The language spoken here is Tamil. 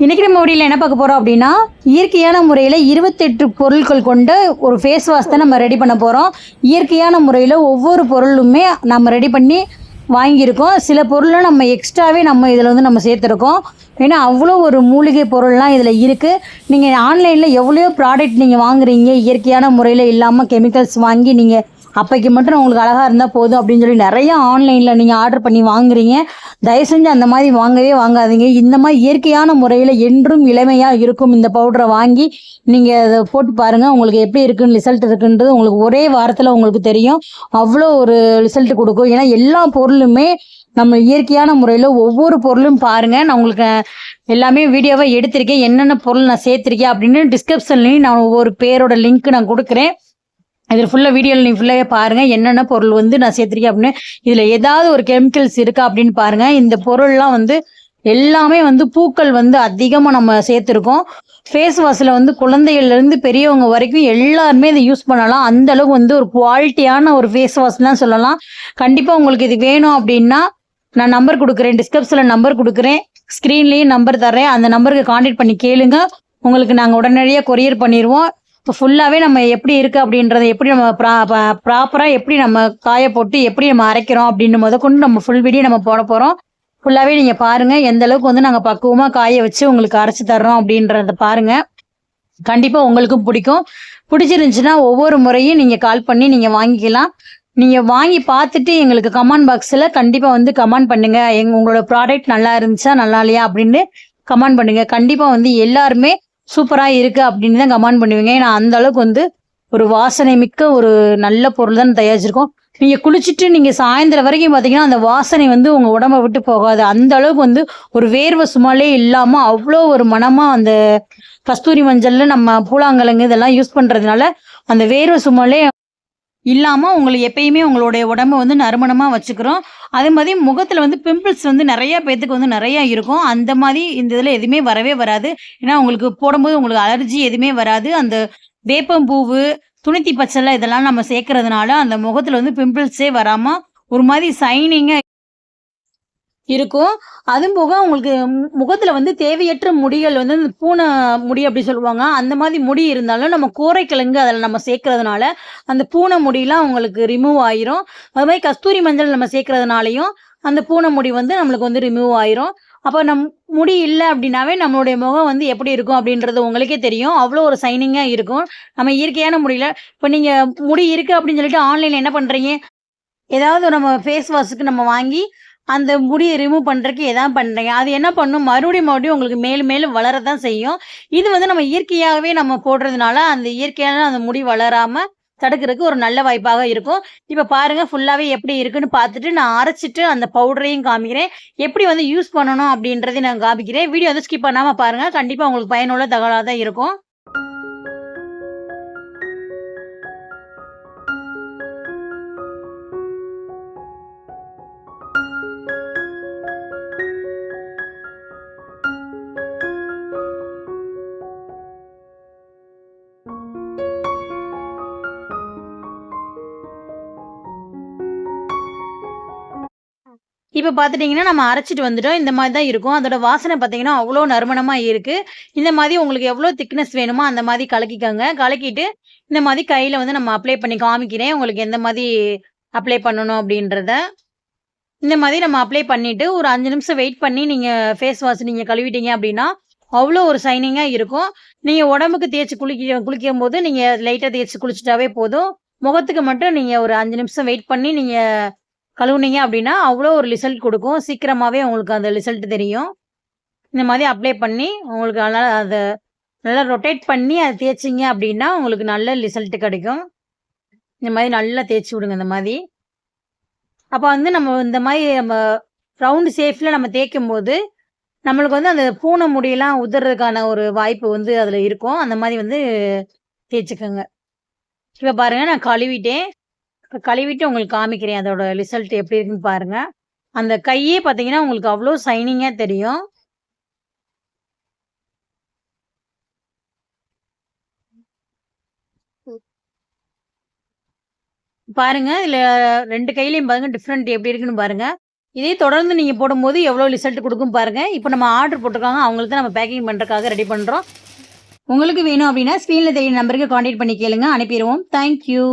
இன்றைக்கி நம்ம வீடியோவில் என்ன பார்க்க போகிறோம் அப்படின்னா, இயற்கையான முறையில் 28 பொருட்கள் கொண்ட ஒரு ஃபேஸ் வாஷ் தான் நம்ம ரெடி பண்ண போகிறோம். இயற்கையான முறையில் ஒவ்வொரு பொருளுமே நம்ம ரெடி பண்ணி வாங்கியிருக்கோம். சில பொருளை நம்ம எக்ஸ்ட்ராவே நம்ம இதில் வந்து நம்ம சேர்த்துருக்கோம். ஏன்னா அவ்வளோ ஒரு மூலிகை பொருள்லாம் இதில் இருக்குது. நீங்கள் ஆன்லைனில் எவ்வளோ ப்ராடக்ட் நீங்கள் வாங்குறீங்க, இயற்கையான முறையில் இல்லாமல் கெமிக்கல்ஸ் வாங்கி நீங்கள் அப்போக்கு மட்டும் உங்களுக்கு அழகாக இருந்தால் போதும் அப்படின்னு சொல்லி நிறையா ஆன்லைனில் நீங்கள் ஆர்டர் பண்ணி வாங்குறீங்க. தயவு செஞ்சு அந்த மாதிரி வாங்கவே வாங்காதீங்க. இந்த மாதிரி இயற்கையான முறையில் என்றும் இளமையாக இருக்கும் இந்த பவுடரை வாங்கி நீங்கள் அதை போட்டு பாருங்கள். உங்களுக்கு எப்படி இருக்குன்னு ரிசல்ட் இருக்குன்றது உங்களுக்கு ஒரே வாரத்தில் உங்களுக்கு தெரியும். அவ்வளோ ஒரு ரிசல்ட் கொடுக்கும். ஏன்னா எல்லா பொருளுமே நம்ம இயற்கையான முறையில் ஒவ்வொரு பொருளும் பாருங்கள். நான் உங்களுக்கு எல்லாமே வீடியோவை எடுத்திருக்கேன். என்னென்ன பொருள் நான் சேர்த்துருக்கேன் அப்படின்னு டிஸ்கிரிப்ஷன்லேயும் நான் ஒவ்வொரு பேரோட லிங்க் நான் கொடுக்குறேன். இதில் ஃபுல்லாக வீடியோவில் நீங்கள் ஃபுல்லாகவே பாருங்கள் என்னென்ன பொருள் வந்து நான் சேர்த்துருக்கேன் அப்படின்னு. இதில் ஏதாவது ஒரு கெமிக்கல்ஸ் இருக்கா அப்படின்னு பாருங்கள். இந்த பொருள்லாம் வந்து எல்லாமே வந்து பூக்கள் வந்து அதிகமாக நம்ம சேர்த்துருக்கோம். ஃபேஸ் வாஷில் வந்து குழந்தைகள்லேருந்து பெரியவங்க வரைக்கும் எல்லாருமே இதை யூஸ் பண்ணலாம். அந்த அளவுக்கு வந்து ஒரு குவாலிட்டியான ஒரு ஃபேஸ் வாஷ்லாம் சொல்லலாம். கண்டிப்பாக உங்களுக்கு இது வேணும் அப்படின்னா நான் நம்பர் கொடுக்குறேன், டிஸ்கிரிப்ஷனில் நம்பர் கொடுக்குறேன், ஸ்க்ரீன்லேயும் நம்பர் தர்றேன். அந்த நம்பருக்கு கான்டாக்ட் பண்ணி கேளுங்க. உங்களுக்கு நாங்கள் உடனடியாக கொரியர் பண்ணிடுவோம். இப்போ ஃபுல்லாகவே நம்ம எப்படி இருக்குது அப்படின்றத எப்படி நம்ம ப்ராப்பராக எப்படி நம்ம காய போட்டு எப்படி நம்ம அரைக்கிறோம் அப்படின்னு முதற்கொண்டு நம்ம ஃபுல் வீடியோ நம்ம போட போகிறோம். ஃபுல்லாகவே நீங்கள் பாருங்கள் எந்த அளவுக்கு வந்து நாங்கள் பக்குவமாக காய வச்சு உங்களுக்கு அரைச்சி தர்றோம் அப்படின்றத பாருங்கள். கண்டிப்பாக உங்களுக்கும் பிடிக்கும். பிடிச்சிருந்துச்சுன்னா ஒவ்வொரு முறையும் நீங்கள் கால் பண்ணி நீங்கள் வாங்கிக்கலாம். நீங்கள் வாங்கி பார்த்துட்டு எங்களுக்கு கமெண்ட் பாக்ஸில் கண்டிப்பாக வந்து கமெண்ட் பண்ணுங்கள். உங்களோட ப்ராடக்ட் நல்லா இருந்துச்சா நல்லா இல்லையா அப்படின்னு கமெண்ட் பண்ணுங்கள். கண்டிப்பாக வந்து எல்லாருமே சூப்பராக இருக்குது அப்படின்னு தான் கமெண்ட் பண்ணுவீங்க. ஏன்னா அந்த அளவுக்கு வந்து ஒரு வாசனை மிக்க ஒரு நல்ல பொருள் தான் தயாரிச்சிருக்கோம். நீங்கள் குளிச்சுட்டு நீங்கள் சாயந்தரம் வரைக்கும் பார்த்தீங்கன்னா அந்த வாசனை வந்து உங்கள் உடம்பை விட்டு போகாது. அந்த அளவுக்கு வந்து ஒரு வேர்வை சும்மாலே இல்லாமல் அவ்வளோ ஒரு மனமாக அந்த கஸ்தூரி மஞ்சளில் நம்ம பூலாங்கலங்கு இதெல்லாம் யூஸ் பண்ணுறதுனால அந்த வேர்வை சும்மாலே இல்லாமல் உங்களுக்கு எப்பயுமே உங்களுடைய உடம்பை வந்து நறுமணமாக வச்சுக்கிறோம். அதே மாதிரி முகத்தில் வந்து பிம்பிள்ஸ் வந்து நிறையா பேத்துக்கு வந்து நிறையா இருக்கும். அந்த மாதிரி இந்த இதில் எதுவுமே வரவே வராது. ஏன்னா உங்களுக்கு போடும்போது உங்களுக்கு அலர்ஜி எதுவுமே வராது. அந்த வேப்பம்பூவு, துணித்தி பச்சலை இதெல்லாம் நம்ம சேர்க்கறதுனால அந்த முகத்தில் வந்து பிம்பிள்ஸே வராமல் ஒரு மாதிரி சைனிங்காக இருக்கும். அதுவும் போக உங்களுக்கு முகத்தில் வந்து தேவையற்ற முடிகள் வந்து இந்த பூனை முடி அப்படி சொல்லுவாங்க. அந்த மாதிரி முடி இருந்தாலும் நம்ம கோரைக்கிழங்கு அதில் நம்ம சேர்க்கறதுனால அந்த பூனை முடியெலாம் உங்களுக்கு ரிமூவ் ஆயிரும். அது மாதிரி கஸ்தூரி மஞ்சள் நம்ம சேர்க்கறதுனாலையும் அந்த பூனை முடி வந்து நம்மளுக்கு வந்து ரிமூவ் ஆயிரும். அப்போ முடி இல்லை அப்படின்னாவே நம்மளுடைய முகம் வந்து எப்படி இருக்கும் அப்படின்றது உங்களுக்கே தெரியும். அவ்வளோ ஒரு சைனிங்காக இருக்கும். நம்ம இயற்கையான முடியல இப்போ நீங்கள் முடி இருக்குது அப்படின்னு சொல்லிட்டு ஆன்லைனில் என்ன பண்ணுறீங்க, ஏதாவது நம்ம ஃபேஸ் வாஷுக்கு நம்ம வாங்கி அந்த முடியை ரிமூவ் பண்ணுறதுக்கு எதாவது பண்ணுறீங்க. அது என்ன பண்ணும், மறுபடியும் உங்களுக்கு மேலும் மேலும் வளரத்தான் செய்யும். இது வந்து நம்ம இயற்கையாகவே நம்ம போடுறதுனால அந்த இயற்கையான அந்த முடி வளராமல் தடுக்கிறதுக்கு ஒரு நல்ல வாய்ப்பாக இருக்கும். இப்போ பாருங்கள் ஃபுல்லாகவே எப்படி இருக்குன்னு பார்த்துட்டு நான் அரைச்சிட்டு அந்த பவுடரையும் காமிக்கிறேன். எப்படி வந்து யூஸ் பண்ணணும் அப்படின்றதையும் நான் காமிக்கிறேன். வீடியோ வந்து ஸ்கிப் பண்ணாமல் பாருங்கள். கண்டிப்பாக உங்களுக்கு பயனுள்ள தகவலாக தான் இருக்கும். இப்போ பார்த்துட்டிங்கன்னா நம்ம அரைச்சிட்டு வந்துட்டோம். இந்த மாதிரி தான் இருக்கும். அதோட வாசனை பார்த்தீங்கன்னா அவ்வளோ நறுமணமாக இருக்குது. இந்த மாதிரி உங்களுக்கு எவ்வளோ திக்னஸ் வேணுமோ அந்த மாதிரி கலக்கிக்கோங்க. கலக்கிட்டு இந்த மாதிரி கையில் வந்து நம்ம அப்ளை பண்ணி காமிக்கிறேன். உங்களுக்கு எந்த மாதிரி அப்ளை பண்ணணும் அப்படின்றத. இந்த மாதிரி நம்ம அப்ளை பண்ணிவிட்டு ஒரு 5 நிமிஷம் வெயிட் பண்ணி நீங்கள் ஃபேஸ் வாஷ் நீங்கள் கழுவிட்டீங்க அப்படின்னா அவ்வளோ ஒரு ஷைனிங்காக இருக்கும். நீங்கள் உடம்புக்கு தேய்ச்சி குளிக்கும்போது நீங்கள் லைட்டாக தேய்ச்சி குளிச்சிட்டாவே போதும். முகத்துக்கு மட்டும் நீங்கள் ஒரு 5 நிமிஷம் வெயிட் பண்ணி நீங்கள் கழுவுனீங்க அப்படின்னா அவ்வளோ ஒரு ரிசல்ட் கொடுக்கும். சீக்கிரமாகவே உங்களுக்கு அந்த ரிசல்ட் தெரியும். இந்த மாதிரி அப்ளை பண்ணி உங்களுக்கு அதை நல்லா ரொட்டேட் பண்ணி அதை தேய்ச்சிங்க அப்படின்னா உங்களுக்கு நல்ல ரிசல்ட் கிடைக்கும். இந்த மாதிரி நல்லா தேய்ச்சி விடுங்க இந்த மாதிரி. அப்போ வந்து நம்ம இந்த மாதிரி நம்ம ரவுண்டு ஷேப்பில் நம்ம தேய்க்கும்போது நம்மளுக்கு வந்து அந்த பூனை முடியெல்லாம் உதறதுக்கான ஒரு வாய்ப்பு வந்து அதில் இருக்கும். அந்த மாதிரி வந்து தேய்ச்சிக்கோங்க. இப்போ பாருங்கள் நான் கழுவிட்டேன். இப்போ கழுவிட்டு உங்களுக்கு காமிக்கிறேன் அதோட ரிசல்ட் எப்படி இருக்குன்னு பாருங்கள். அந்த கையே பார்த்தீங்கன்னா உங்களுக்கு அவ்வளோ ஷைனிங்காக தெரியும். பாருங்க இதில் 2 கையிலையும் பாருங்க டிஃப்ரெண்ட் எப்படி இருக்குன்னு பாருங்க. இதே தொடர்ந்து நீங்கள் போடும்போது எவ்வளோ ரிசல்ட் கொடுக்கும் பாருங்கள். இப்போ நம்ம ஆர்டர் போட்டிருக்காங்க, அவங்களுக்கு தான் நம்ம பேக்கிங் பண்ணுறதுக்காக ரெடி பண்ணுறோம். உங்களுக்கு வேணும் அப்படின்னா ஸ்க்ரீனில் தெரியும் நம்பருக்கு காண்டாக்ட் பண்ணி கேளுங்க, அனுப்பிடுவோம். தேங்க்யூ.